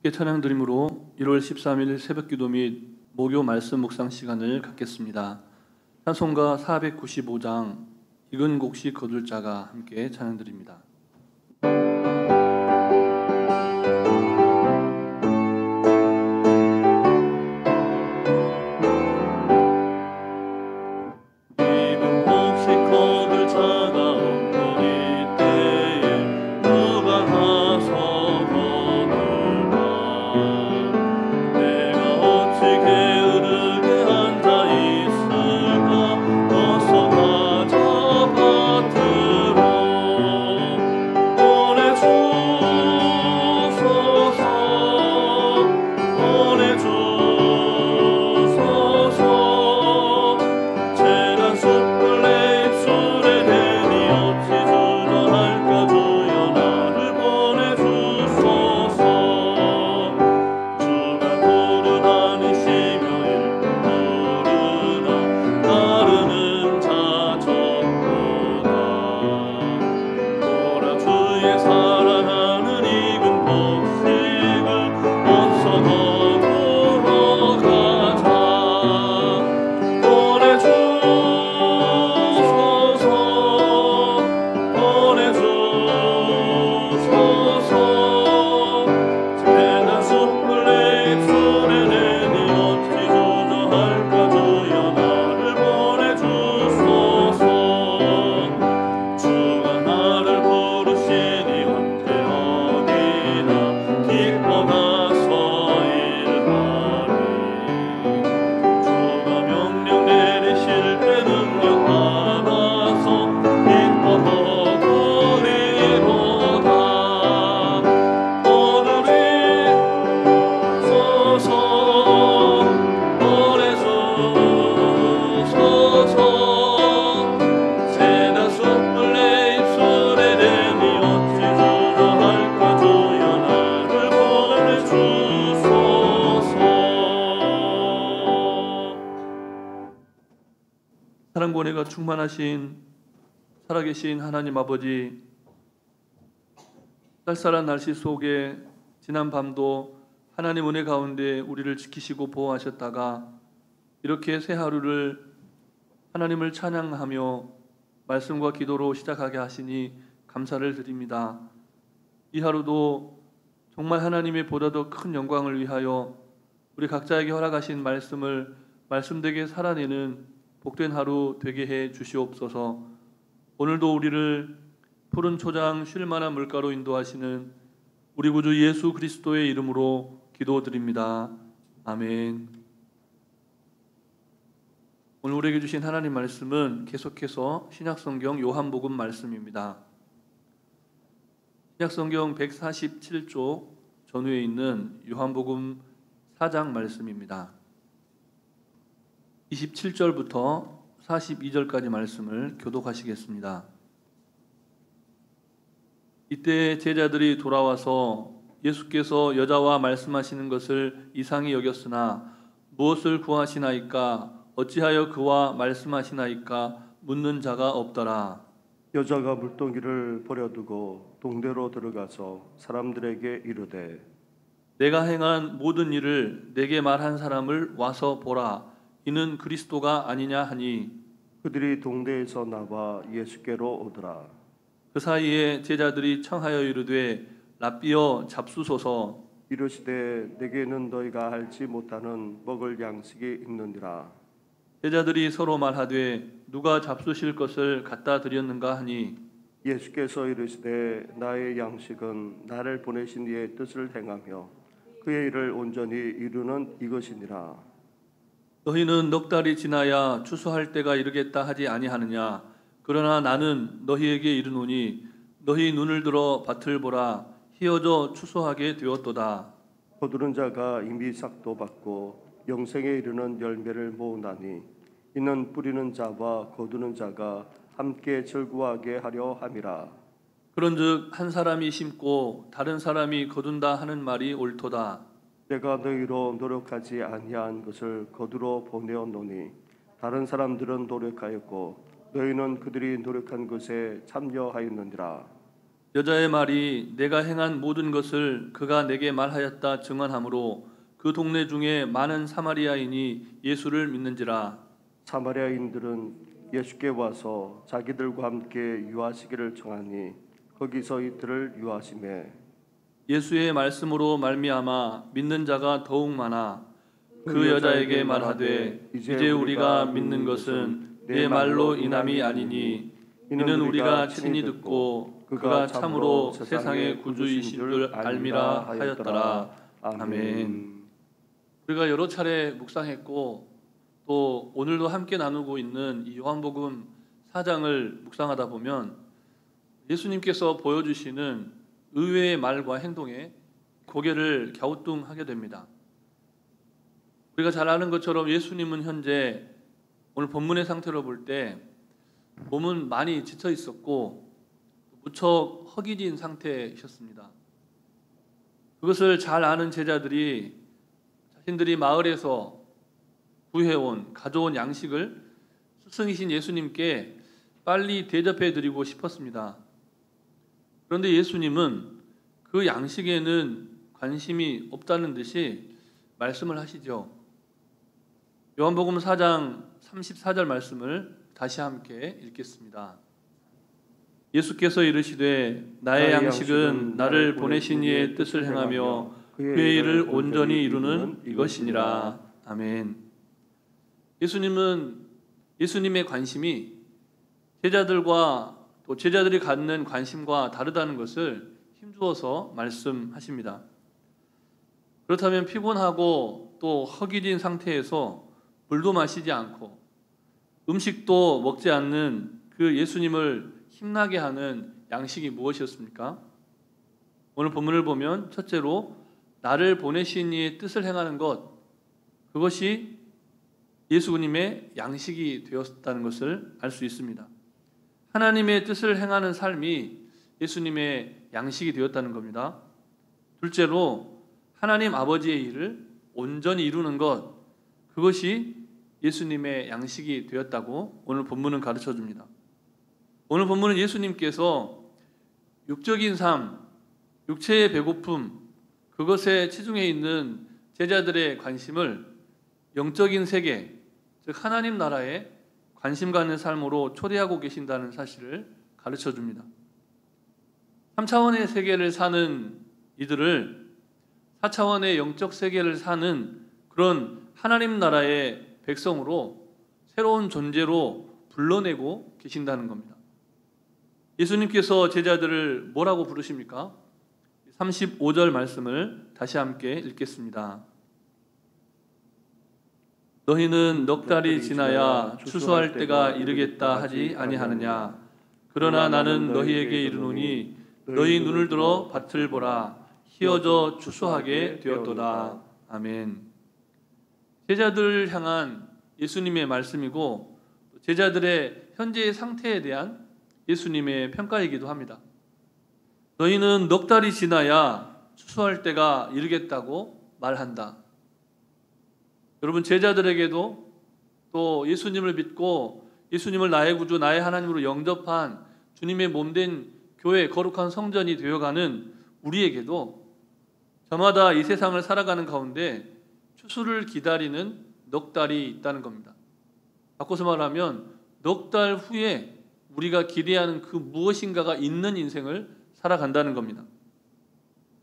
함께 찬양드림으로 1월 13일 새벽기도 및 목요 말씀 묵상 시간을 갖겠습니다. 찬송가 495장 익은 곡식 거둘 자가 함께 찬양드립니다. 사랑과 은혜가 충만하신 살아계신 하나님 아버지, 쌀쌀한 날씨 속에 지난 밤도 하나님 은혜 가운데 우리를 지키시고 보호하셨다가 이렇게 새 하루를 하나님을 찬양하며 말씀과 기도로 시작하게 하시니 감사를 드립니다. 이 하루도 정말 하나님의 보다 더 큰 영광을 위하여 우리 각자에게 허락하신 말씀을 말씀되게 살아내는 복된 하루 되게 해 주시옵소서. 오늘도 우리를 푸른 초장 쉴 만한 물가로 인도하시는 우리 구주 예수 그리스도의 이름으로 기도드립니다. 아멘. 오늘 우리에게 주신 하나님 말씀은 계속해서 신약성경 요한복음 말씀입니다. 신약성경 147쪽 전후에 있는 요한복음 4장 말씀입니다. 27절부터 42절까지 말씀을 교독하시겠습니다. 이때 제자들이 돌아와서 예수께서 여자와 말씀하시는 것을 이상히 여겼으나 무엇을 구하시나이까 어찌하여 그와 말씀하시나이까 묻는 자가 없더라. 여자가 물동이를 버려두고 동대로 들어가서 사람들에게 이르되 내가 행한 모든 일을 내게 말한 사람을 와서 보라. 이는 그리스도가 아니냐 하니 그들이 동대에서 나와 예수께로 오더라. 그 사이에 제자들이 청하여 이르되 랍비여 잡수소서. 이르시되 내게는 너희가 알지 못하는 먹을 양식이 있느니라. 제자들이 서로 말하되 누가 잡수실 것을 갖다 드렸는가 하니 예수께서 이르시되 나의 양식은 나를 보내신 이의 뜻을 행하며 그의 일을 온전히 이루는 이것이니라. 너희는 넉 달이 지나야 추수할 때가 이르겠다 하지 아니하느냐. 그러나 나는 너희에게 이르노니 너희 눈을 들어 밭을 보라. 희어져 추수하게 되었도다. 거두는 자가 이미 싹도 받고 영생에 이르는 열매를 모으나니 이는 뿌리는 자와 거두는 자가 함께 즐거워하게 하려 함이라. 그런즉 한 사람이 심고 다른 사람이 거둔다 하는 말이 옳도다. 내가 너희로 노력하지 아니한 것을 거두러 보내었노니 다른 사람들은 노력하였고 너희는 그들이 노력한 것에 참여하였느니라. 여자의 말이 내가 행한 모든 것을 그가 내게 말하였다 증언하므로 그 동네 중에 많은 사마리아인이 예수를 믿는지라. 사마리아인들은 예수께 와서 자기들과 함께 유하시기를 청하니 거기서 이들을 유하시매 예수의 말씀으로 말미암아 믿는 자가 더욱 많아 그 여자에게 말하되 이제 우리가 믿는 것은 내 말로 인함이 아니니 이는 우리가 친히 듣고 그가 참으로 세상의 구주이신 줄 알미라 하였더라. 아멘. 우리가 여러 차례 묵상했고 또 오늘도 함께 나누고 있는 이 요한복음 4장을 묵상하다 보면 예수님께서 보여주시는 의외의 말과 행동에 고개를 갸우뚱하게 됩니다. 우리가 잘 아는 것처럼 예수님은 현재 오늘 본문의 상태로 볼 때 몸은 많이 지쳐 있었고 무척 허기진 상태이셨습니다. 그것을 잘 아는 제자들이 자신들이 마을에서 구해온 가져온 양식을 스승이신 예수님께 빨리 대접해 드리고 싶었습니다. 그런데 예수님은 그 양식에는 관심이 없다는 듯이 말씀을 하시죠. 요한복음 4장 34절 말씀을 다시 함께 읽겠습니다. 예수께서 이르시되 나의 양식은 나를 보내신 이의 뜻을 행하며 그의 일을 온전히 이루는 이것이니라. 아멘. 예수님의 관심이 제자들과 또 제자들이 갖는 관심과 다르다는 것을 힘주어서 말씀하십니다. 그렇다면 피곤하고 또 허기진 상태에서 물도 마시지 않고 음식도 먹지 않는 그 예수님을 힘나게 하는 양식이 무엇이었습니까? 오늘 본문을 보면 첫째로 나를 보내신 이의 뜻을 행하는 것, 그것이 예수님의 양식이 되었다는 것을 알 수 있습니다. 하나님의 뜻을 행하는 삶이 예수님의 양식이 되었다는 겁니다. 둘째로 하나님 아버지의 일을 온전히 이루는 것, 그것이 예수님의 양식이 되었다고 오늘 본문은 가르쳐 줍니다. 오늘 본문은 예수님께서 육적인 삶, 육체의 배고픔, 그것에 치중해 있는 제자들의 관심을 영적인 세계, 즉 하나님 나라에 관심 갖는 삶으로 초대하고 계신다는 사실을 가르쳐 줍니다. 3차원의 세계를 사는 이들을 4차원의 영적 세계를 사는 그런 하나님 나라의 백성으로 새로운 존재로 불러내고 계신다는 겁니다. 예수님께서 제자들을 뭐라고 부르십니까? 35절 말씀을 다시 함께 읽겠습니다. 너희는 넉 달이 지나야 추수할 때가 이르겠다 하지 아니하느냐? 그러나 나는 너희에게 이르노니 너희 눈을 들어 밭을 보라. 희어져 추수하게 되었도다. 아멘. 제자들을 향한 예수님의 말씀이고 제자들의 현재의 상태에 대한 예수님의 평가이기도 합니다. 너희는 넉 달이 지나야 추수할 때가 이르겠다고 말한다. 여러분, 제자들에게도 또 예수님을 믿고 예수님을 나의 구주, 나의 하나님으로 영접한 주님의 몸된 교회, 거룩한 성전이 되어가는 우리에게도 저마다 이 세상을 살아가는 가운데 추수를 기다리는 넉 달이 있다는 겁니다. 바꿔서 말하면 넉 달 후에 우리가 기대하는 그 무엇인가가 있는 인생을 살아간다는 겁니다.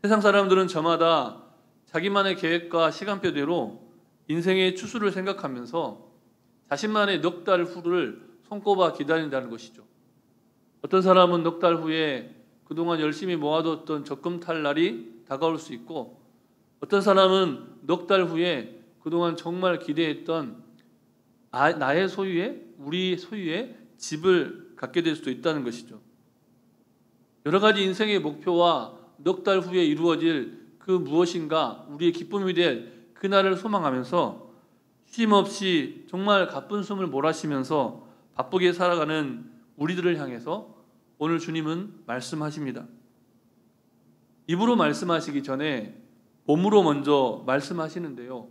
세상 사람들은 저마다 자기만의 계획과 시간표대로 인생의 추수를 생각하면서 자신만의 넉 달 후를 손꼽아 기다린다는 것이죠. 어떤 사람은 넉 달 후에 그동안 열심히 모아뒀던 적금 탈 날이 다가올 수 있고, 어떤 사람은 넉 달 후에 그동안 정말 기대했던 나의 소유의, 우리 소유의 집을 갖게 될 수도 있다는 것이죠. 여러 가지 인생의 목표와 넉 달 후에 이루어질 그 무엇인가, 우리의 기쁨이 될 그날을 소망하면서 쉼없이 정말 가쁜 숨을 몰아쉬면서 바쁘게 살아가는 우리들을 향해서 오늘 주님은 말씀하십니다. 입으로 말씀하시기 전에 몸으로 먼저 말씀하시는데요.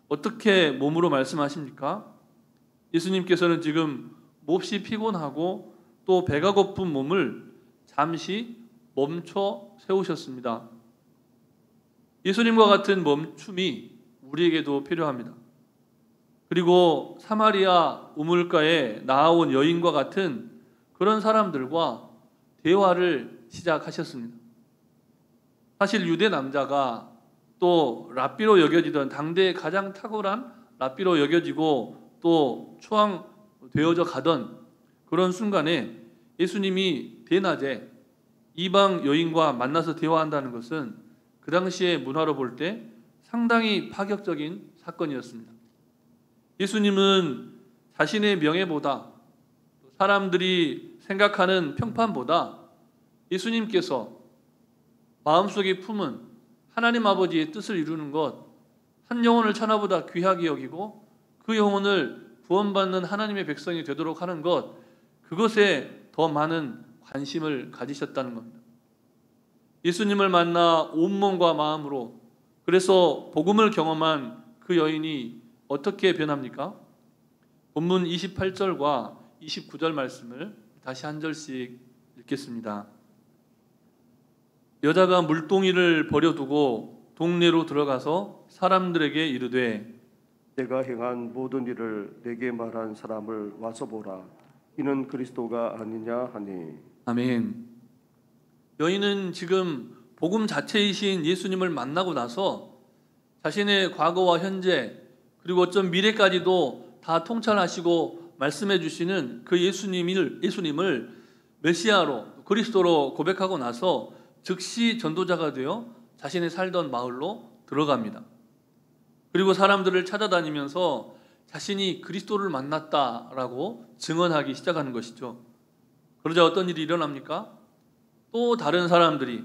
어떻게 몸으로 말씀하십니까? 예수님께서는 지금 몹시 피곤하고 또 배가 고픈 몸을 잠시 멈춰 세우셨습니다. 예수님과 같은 멈춤이 우리에게도 필요합니다. 그리고 사마리아 우물가에 나아온 여인과 같은 그런 사람들과 대화를 시작하셨습니다. 사실 유대 남자가 또 랍비로 여겨지던 당대의 가장 탁월한 랍비로 여겨지고 또 추앙되어져 가던 그런 순간에 예수님이 대낮에 이방 여인과 만나서 대화한다는 것은 그 당시의 문화로 볼 때 상당히 파격적인 사건이었습니다. 예수님은 자신의 명예보다 사람들이 생각하는 평판보다 예수님께서 마음속에 품은 하나님 아버지의 뜻을 이루는 것, 한 영혼을 천하보다 귀하게 여기고 그 영혼을 구원받는 하나님의 백성이 되도록 하는 것, 그것에 더 많은 관심을 가지셨다는 겁니다. 예수님을 만나 온몸과 마음으로, 그래서 복음을 경험한 그 여인이 어떻게 변합니까? 본문 28절과 29절 말씀을 다시 한 절씩 읽겠습니다. 여자가 물동이를 버려두고 동네로 들어가서 사람들에게 이르되 내가 행한 모든 일을 내게 말한 사람을 와서 보라. 이는 그리스도가 아니냐 하니. 아멘. 여인은 지금 복음 자체이신 예수님을 만나고 나서 자신의 과거와 현재 그리고 어쩜 미래까지도 다 통찰하시고 말씀해 주시는 그 예수님을 메시아로 그리스도로 고백하고 나서 즉시 전도자가 되어 자신이 살던 마을로 들어갑니다. 그리고 사람들을 찾아다니면서 자신이 그리스도를 만났다라고 증언하기 시작하는 것이죠. 그러자 어떤 일이 일어납니까? 또 다른 사람들이,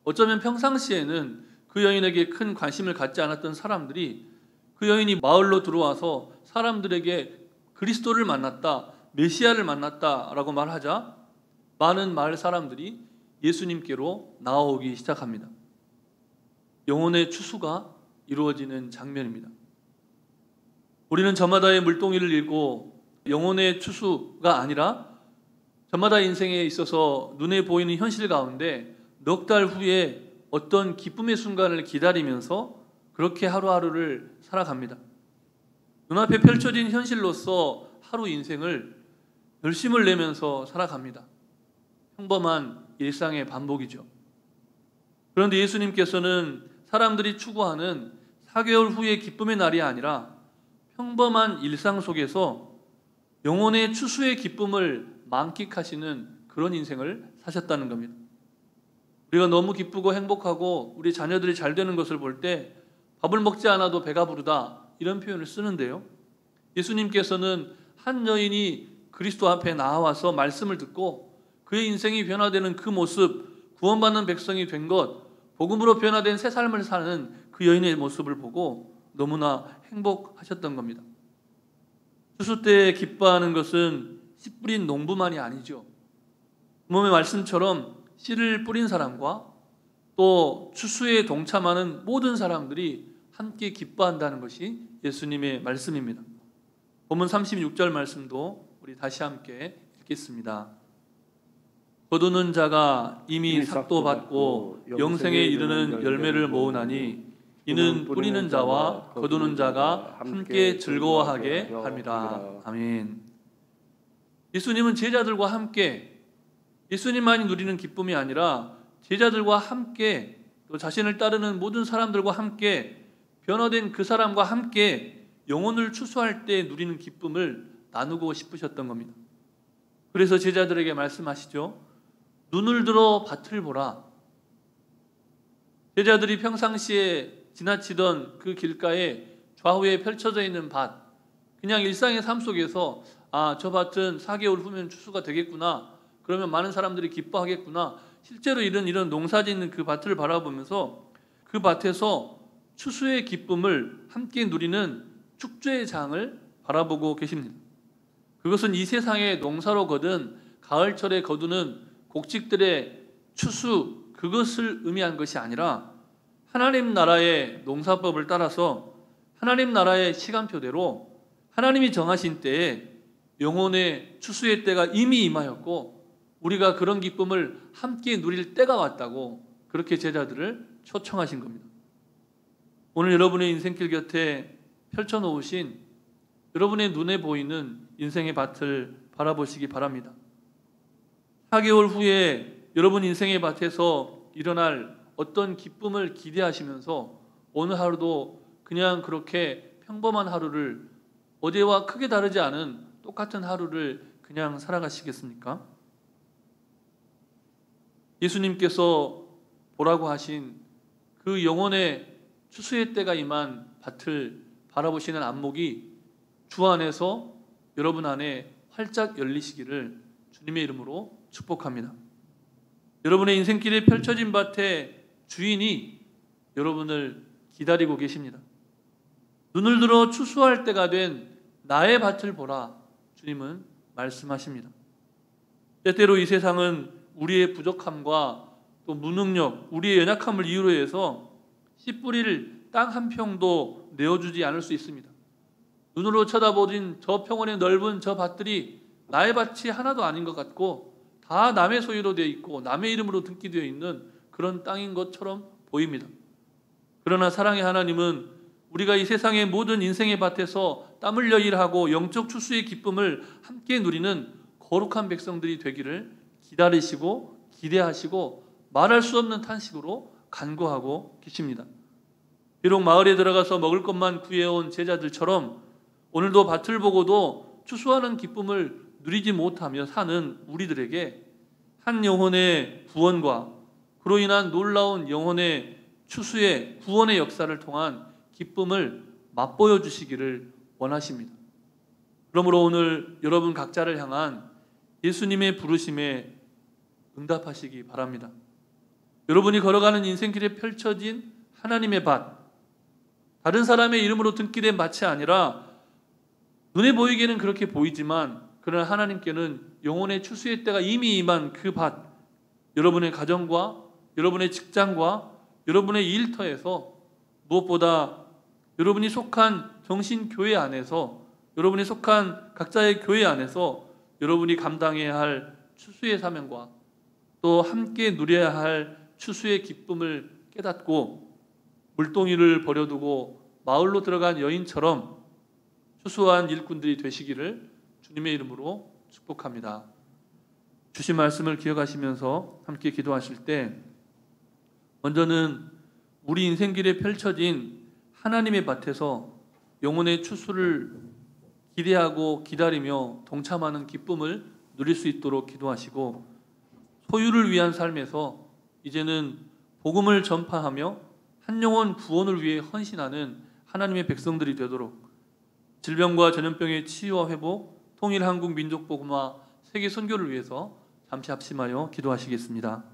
어쩌면 평상시에는 그 여인에게 큰 관심을 갖지 않았던 사람들이 그 여인이 마을로 들어와서 사람들에게 그리스도를 만났다, 메시아를 만났다라고 말하자 많은 마을 사람들이 예수님께로 나아오기 시작합니다. 영혼의 추수가 이루어지는 장면입니다. 우리는 저마다의 물동이를 읽고 영혼의 추수가 아니라 저마다 인생에 있어서 눈에 보이는 현실 가운데 넉 달 후에 어떤 기쁨의 순간을 기다리면서 그렇게 하루하루를 살아갑니다. 눈앞에 펼쳐진 현실로서 하루 인생을 열심을 내면서 살아갑니다. 평범한 일상의 반복이죠. 그런데 예수님께서는 사람들이 추구하는 4개월 후의 기쁨의 날이 아니라 평범한 일상 속에서 영혼의 추수의 기쁨을 만끽하시는 그런 인생을 사셨다는 겁니다. 우리가 너무 기쁘고 행복하고 우리 자녀들이 잘 되는 것을 볼 때 밥을 먹지 않아도 배가 부르다 이런 표현을 쓰는데요. 예수님께서는 한 여인이 그리스도 앞에 나와서 말씀을 듣고 그의 인생이 변화되는 그 모습, 구원받는 백성이 된 것, 복음으로 변화된 새 삶을 사는 그 여인의 모습을 보고 너무나 행복하셨던 겁니다. 추수 때 기뻐하는 것은 씨 뿌린 농부만이 아니죠. 본문의 말씀처럼 씨를 뿌린 사람과 또 추수에 동참하는 모든 사람들이 함께 기뻐한다는 것이 예수님의 말씀입니다. 본문 36절 말씀도 우리 다시 함께 읽겠습니다. 거두는 자가 이미 삭도 받고 영생에 이르는 열매를 모으나니 이는 뿌리는 자와 거두는 자가 함께 즐거워하게 함이라. 아멘. 예수님은 제자들과 함께, 예수님만이 누리는 기쁨이 아니라 제자들과 함께 또 자신을 따르는 모든 사람들과 함께 변화된 그 사람과 함께 영혼을 추수할 때 누리는 기쁨을 나누고 싶으셨던 겁니다. 그래서 제자들에게 말씀하시죠. 눈을 들어 밭을 보라. 제자들이 평상시에 지나치던 그 길가에 좌우에 펼쳐져 있는 밭, 그냥 일상의 삶 속에서 저 밭은 4개월 후면 추수가 되겠구나, 그러면 많은 사람들이 기뻐하겠구나, 실제로 이런 농사 짓는 그 밭을 바라보면서 그 밭에서 추수의 기쁨을 함께 누리는 축제의 장을 바라보고 계십니다. 그것은 이 세상의 농사로 거둔 가을철에 거두는 곡식들의 추수, 그것을 의미한 것이 아니라 하나님 나라의 농사법을 따라서 하나님 나라의 시간표대로 하나님이 정하신 때에 영혼의 추수의 때가 이미 임하였고 우리가 그런 기쁨을 함께 누릴 때가 왔다고 그렇게 제자들을 초청하신 겁니다. 오늘 여러분의 인생길 곁에 펼쳐놓으신 여러분의 눈에 보이는 인생의 밭을 바라보시기 바랍니다. 4개월 후에 여러분 인생의 밭에서 일어날 어떤 기쁨을 기대하시면서 오늘 하루도 그냥 그렇게 평범한 하루를 어제와 크게 다르지 않은 똑같은 하루를 그냥 살아가시겠습니까? 예수님께서 보라고 하신 그 영혼의 추수의 때가 임한 밭을 바라보시는 안목이 주 안에서 여러분 안에 활짝 열리시기를 주님의 이름으로 축복합니다. 여러분의 인생길에 펼쳐진 밭의 주인이 여러분을 기다리고 계십니다. 눈을 들어 추수할 때가 된 나의 밭을 보라, 주님은 말씀하십니다. 때때로 이 세상은 우리의 부족함과 또 무능력, 우리의 연약함을 이유로 해서 씨 뿌릴 땅 한 평도 내어주지 않을 수 있습니다. 눈으로 쳐다보진 저 평원의 넓은 저 밭들이 나의 밭이 하나도 아닌 것 같고 다 남의 소유로 되어 있고 남의 이름으로 등기되어 있는 그런 땅인 것처럼 보입니다. 그러나 사랑의 하나님은 우리가 이 세상의 모든 인생의 밭에서 땀 흘려 일하고 영적 추수의 기쁨을 함께 누리는 거룩한 백성들이 되기를 기다리시고 기대하시고 말할 수 없는 탄식으로 간구하고 계십니다. 비록 마을에 들어가서 먹을 것만 구해온 제자들처럼 오늘도 밭을 보고도 추수하는 기쁨을 누리지 못하며 사는 우리들에게 한 영혼의 구원과 그로 인한 놀라운 영혼의 추수의 구원의 역사를 통한 기쁨을 맛보여 주시기를 원하십니다. 그러므로 오늘 여러분 각자를 향한 예수님의 부르심에 응답하시기 바랍니다. 여러분이 걸어가는 인생길에 펼쳐진 하나님의 밭, 다른 사람의 이름으로 등기된 밭이 아니라 눈에 보이기에는 그렇게 보이지만 그러나 하나님께는 영혼의 추수의 때가 이미 임한 그 밭, 여러분의 가정과 여러분의 직장과 여러분의 일터에서 무엇보다 여러분이 속한 정신교회 안에서 여러분이 속한 각자의 교회 안에서 여러분이 감당해야 할 추수의 사명과 또 함께 누려야 할 추수의 기쁨을 깨닫고 물동이를 버려두고 마을로 들어간 여인처럼 추수한 일꾼들이 되시기를 주님의 이름으로 축복합니다. 주신 말씀을 기억하시면서 함께 기도하실 때 먼저는 우리 인생길에 펼쳐진 하나님의 밭에서 영혼의 추수를 기대하고 기다리며 동참하는 기쁨을 누릴 수 있도록 기도하시고 소유를 위한 삶에서 이제는 복음을 전파하며 한 영혼 구원을 위해 헌신하는 하나님의 백성들이 되도록 질병과 전염병의 치유와 회복, 통일 한국 민족 복음화, 세계 선교를 위해서 잠시 합심하여 기도하시겠습니다.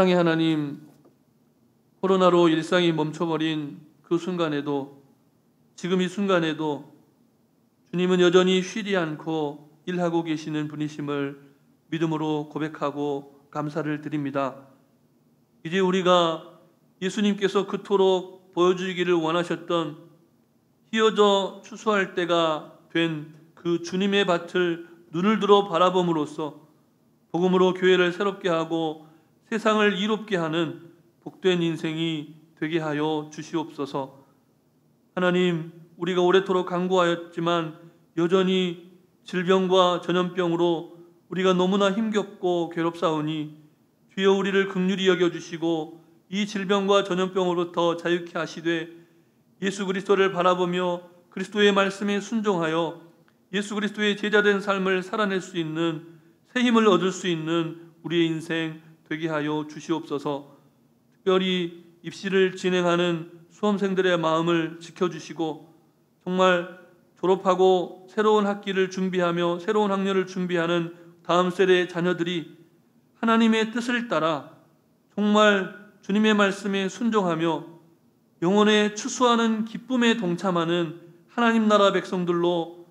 사랑의 하나님, 코로나로 일상이 멈춰버린 그 순간에도, 지금 이 순간에도 주님은 여전히 쉬지 않고 일하고 계시는 분이심을 믿음으로 고백하고 감사를 드립니다. 이제 우리가 예수님께서 그토록 보여주기를 원하셨던 휘어져 추수할 때가 된 그 주님의 밭을 눈을 들어 바라봄으로써 복음으로 교회를 새롭게 하고 세상을 이롭게 하는 복된 인생이 되게 하여 주시옵소서. 하나님, 우리가 오래도록 간구하였지만 여전히 질병과 전염병으로 우리가 너무나 힘겹고 괴롭사오니 주여 우리를 긍휼히 여겨주시고 이 질병과 전염병으로부터 자유케 하시되 예수 그리스도를 바라보며 그리스도의 말씀에 순종하여 예수 그리스도의 제자된 삶을 살아낼 수 있는 새 힘을 얻을 수 있는 우리의 인생 되게 하여 주시옵소서. 특별히 입시를 진행하는 수험생들의 마음을 지켜주시고 정말 졸업하고 새로운 학기를 준비하며 새로운 학년을 준비하는 다음 세대의 자녀들이 하나님의 뜻을 따라 정말 주님의 말씀에 순종하며 영혼에 추수하는 기쁨에 동참하는 하나님 나라 백성들로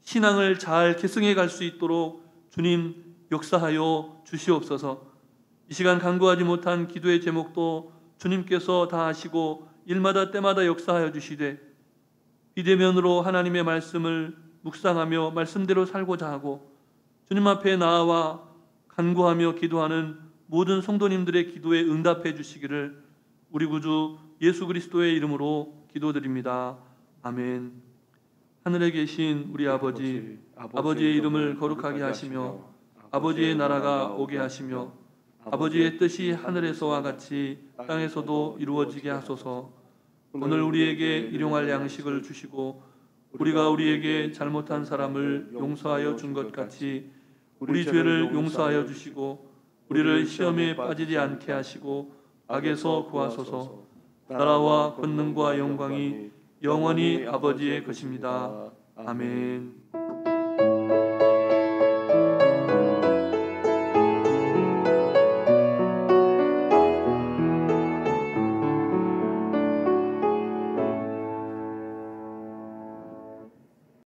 신앙을 잘 계승해 갈 수 있도록 주님 역사하여 주시옵소서. 이 시간 간구하지 못한 기도의 제목도 주님께서 다 하시고 일마다 때마다 역사하여 주시되 비대면으로 하나님의 말씀을 묵상하며 말씀대로 살고자 하고 주님 앞에 나아와 간구하며 기도하는 모든 성도님들의 기도에 응답해 주시기를 우리 구주 예수 그리스도의 이름으로 기도드립니다. 아멘. 하늘에 계신 우리 아버지, 아버지의 이름을 거룩하게 하시며 아버지의 나라가 오게 하시며 아버지의 뜻이 하늘에서와 같이 땅에서도 이루어지게 하소서. 오늘 우리에게 일용할 양식을 주시고 우리가 우리에게 잘못한 사람을 용서하여 준 것 같이 우리 죄를 용서하여 주시고 우리를 시험에 빠지지 않게 하시고 악에서 구하소서. 나라와 권능과 영광이 영원히 아버지의 것입니다. 아멘.